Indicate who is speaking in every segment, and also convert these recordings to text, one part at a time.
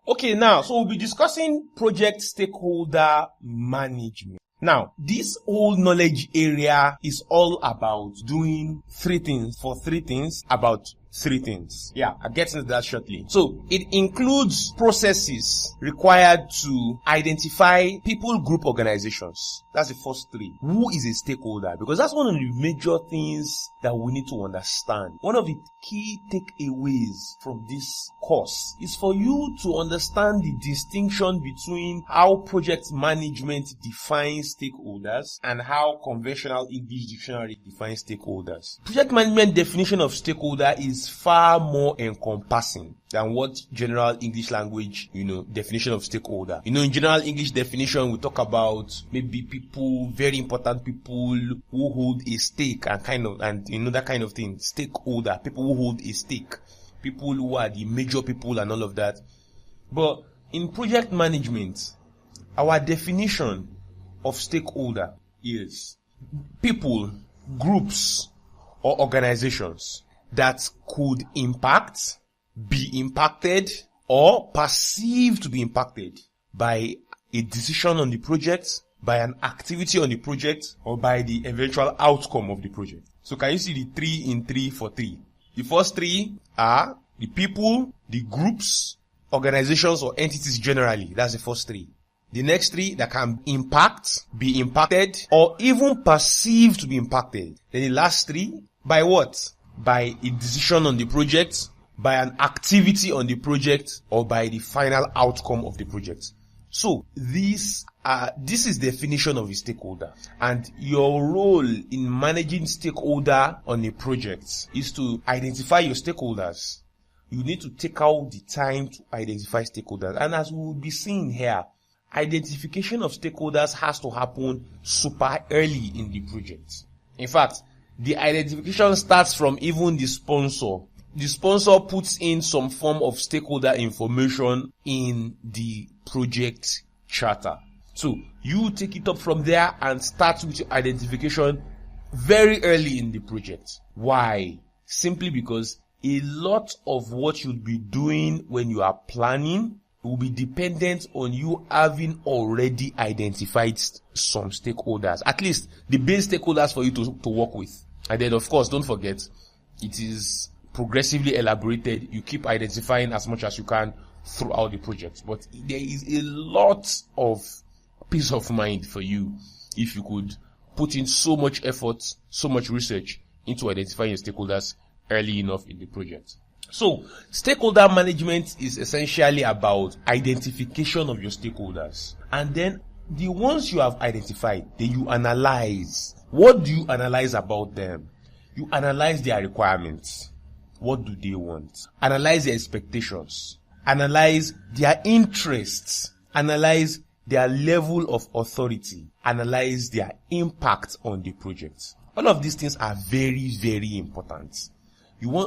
Speaker 1: Okay, now, so we'll be discussing project stakeholder management. Now, this whole knowledge area is all about doing three things about three things. Yeah, I'll get into that shortly. So, it includes processes required to identify people, group, organizations. That's the first three. Who is a stakeholder? Because that's one of the major things that we need to understand. One of the key takeaways from this course is for you to understand the distinction between how project management defines stakeholders and how conventional English dictionary defines stakeholders. Project management definition of stakeholder is far more encompassing than what general English language, definition of stakeholder. In general English definition, we talk about maybe people, very important people who hold a stake and that kind of thing. Stakeholder, people who hold a stake, people who are the major people and all of that. But in project management, our definition of stakeholder is people, groups, or organizations that could impact, be impacted, or perceived to be impacted by a decision on the project, by an activity on the project, or by the eventual outcome of the project. So can you see the 3 in 3 for 3? The first three are the people, the groups, organizations, or entities generally. That's the first three. The next three that can impact, be impacted, or even perceived to be impacted. Then the last three, by what? By a decision on the project, by an activity on the project, or by the final outcome of the project. So this is the definition of a stakeholder. And your role in managing stakeholder on a project is to identify your stakeholders. You need to take out the time to identify stakeholders. And as we will be seeing here, identification of stakeholders has to happen super early in the project. In fact, the identification starts from even the sponsor. The sponsor puts in some form of stakeholder information in the project charter. So you take it up from there and start with your identification very early in the project. Why? Simply because a lot of what you'll be doing when you are planning will be dependent on you having already identified some stakeholders, at least the base stakeholders for you to work with. And then, of course, don't forget, it is progressively elaborated. You keep identifying as much as you can throughout the project. But there is a lot of peace of mind for you if you could put in so much effort, so much research into identifying your stakeholders early enough in the project. So, stakeholder management is essentially about identification of your stakeholders. And then, the ones you have identified, then you analyze. What do you analyze about them? You analyze their requirements. What do they want? Analyze their expectations. Analyze their interests. Analyze their level of authority. Analyze their impact on the project. All of these things are very, very important.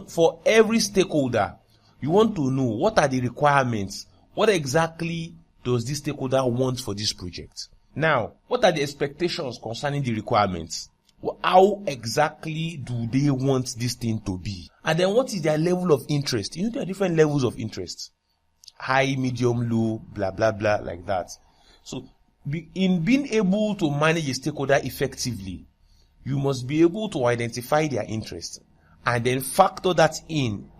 Speaker 1: For every stakeholder, you want to know what are the requirements. What exactly does this stakeholder want for this project? Now, what are the expectations concerning the requirements? How exactly do they want this thing to be? And then what is their level of interest? There are different levels of interest. High, medium, low, blah, blah, blah, like that. So, in being able to manage a stakeholder effectively, you must be able to identify their interest and then factor that in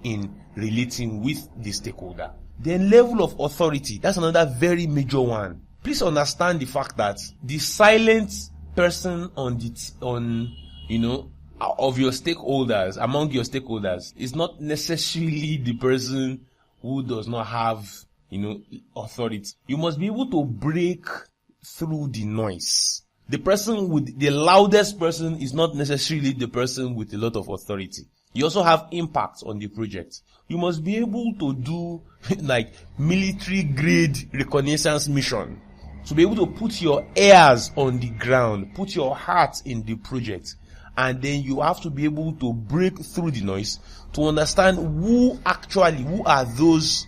Speaker 1: relating with the stakeholder. Then level of authority, that's another very major one. Please understand the fact that the silent person of your stakeholders, among your stakeholders, is not necessarily the person who does not have, authority. You must be able to break through the noise. The loudest person is not necessarily the person with a lot of authority. You also have impact on the project. You must be able to do like military grade reconnaissance mission. To be able to put your ears on the ground, put your heart in the project. And then you have to be able to break through the noise to understand who are those,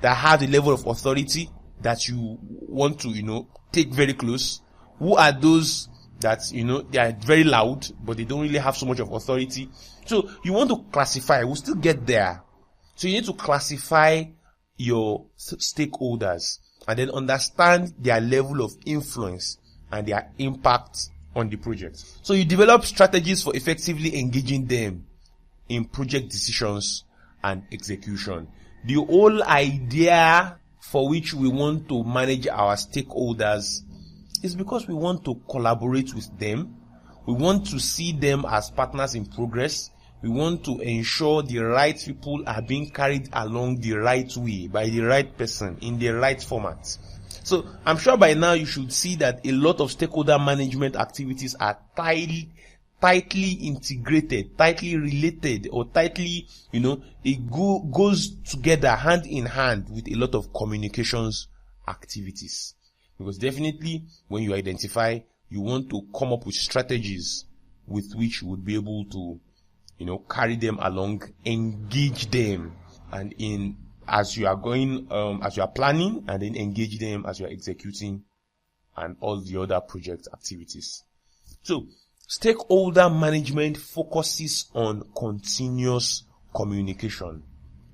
Speaker 1: that have the level of authority that you want to, take very close. Who are those that, they are very loud, but they don't really have so much of authority. So you want to classify. We'll still get there. So you need to classify your stakeholders and then understand their level of influence and their impact on the project. So you develop strategies for effectively engaging them in project decisions and execution. The whole idea for which we want to manage our stakeholders is because we want to collaborate with them. We want to see them as partners in progress. We want to ensure the right people are being carried along the right way by the right person in the right format. So I'm sure by now you should see that a lot of stakeholder management activities are tightly integrated, tightly related, or tightly, it goes together hand in hand with a lot of communications activities. Because definitely when you identify, you want to come up with strategies with which you would be able to, carry them along, engage them, and as you are planning, and then engage them as you are executing and all the other project activities. So, stakeholder management focuses on continuous communication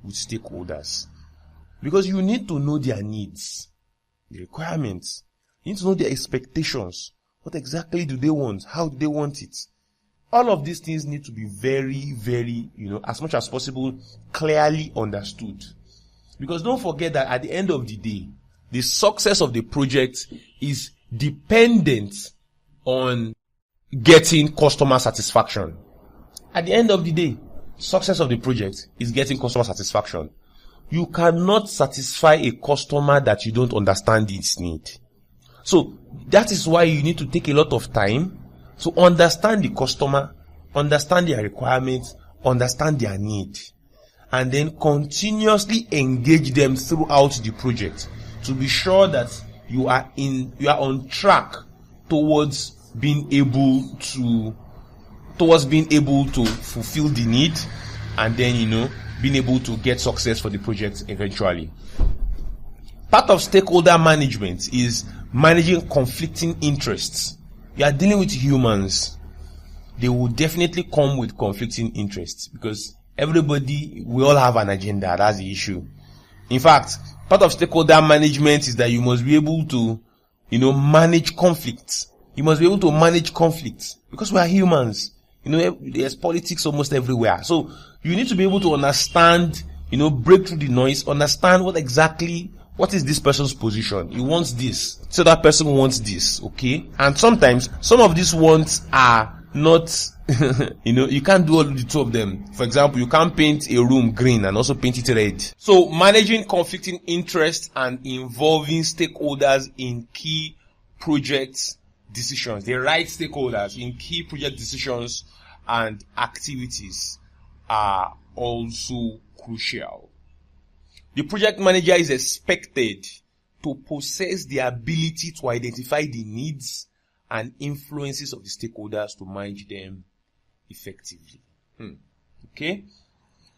Speaker 1: with stakeholders because you need to know their needs, the requirements. You need to know their expectations. What exactly do they want? How do they want it? All of these things need to be very, very, as much as possible, clearly understood. Because don't forget that at the end of the day, the success of the project is dependent on getting customer satisfaction. At the end of the day, success of the project is getting customer satisfaction. You cannot satisfy a customer that you don't understand its need. So that is why you need to take a lot of time to understand the customer, understand their requirements, understand their need, and then continuously engage them throughout the project to be sure that you are on track towards being able to fulfill the need, and then being able to get success for the project eventually. Part of stakeholder management is managing conflicting interests. You are dealing with humans. They will definitely come with conflicting interests because we all have an agenda. That's the issue. In fact, part of stakeholder management is that you must be able to, manage conflicts. You must be able to manage conflicts because we are humans. There's politics almost everywhere. So you need to be able to understand, break through the noise, understand what is this person's position. He wants this. So that person wants this. Okay. And sometimes some of these wants are not, you can't do all the two of them. For example, you can't paint a room green and also paint it red. So managing conflicting interests and involving stakeholders in key project decisions, the right stakeholders in key project decisions and activities are also crucial. The project manager is expected to possess the ability to identify the needs and influences of the stakeholders to manage them effectively. Okay?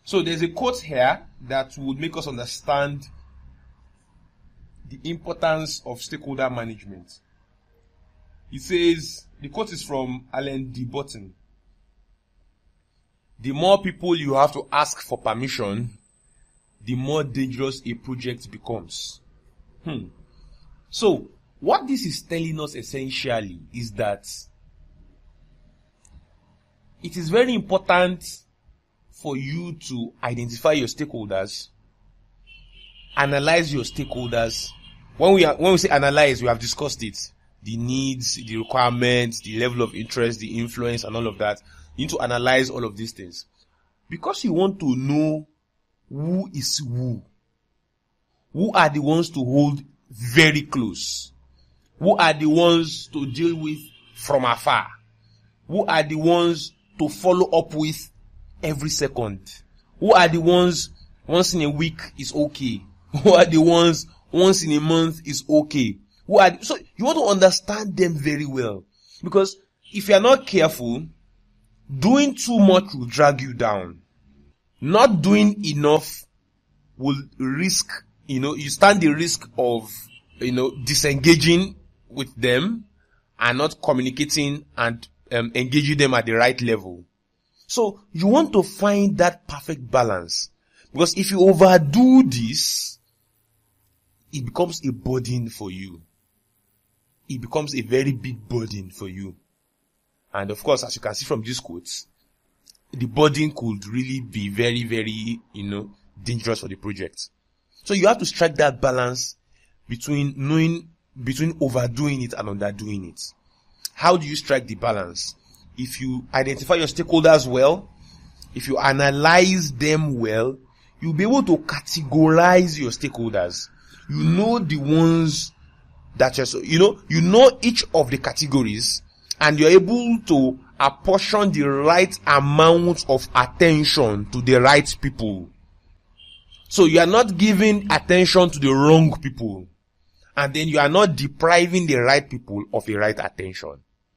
Speaker 1: So there's a quote here that would make us understand the importance of stakeholder management. It says, the quote is from Alan D. Button. The more people you have to ask for permission, the more dangerous a project becomes. So, what this is telling us essentially is that it is very important for you to identify your stakeholders, analyze your stakeholders. When we say analyze, we have discussed it. The needs, the requirements, the level of interest, the influence, and all of that. You need to analyze all of these things. Because you want to know who is who. Who are the ones to hold very close? Who are the ones to deal with from afar? Who are the ones to follow up with every second? Who are the ones once in a week is okay? Who are the ones once in a month is okay? So you want to understand them very well. Because if you are not careful, doing too much will drag you down. Not doing enough will risk, you stand the risk of, disengaging with them and not communicating and engaging them at the right level. So you want to find that perfect balance. Because if you overdo this, it becomes a burden for you. It becomes a very big burden for you. And of course, as you can see from these quotes, the burden could really be very, very, dangerous for the project. So you have to strike that balance between overdoing it and underdoing it. How do you strike the balance? If you identify your stakeholders well, if you analyze them well, you'll be able to categorize your stakeholders. You know the ones that you know each of the categories, and you're able to apportion the right amount of attention to the right people. So you are not giving attention to the wrong people, and then you are not depriving the right people of the right attention.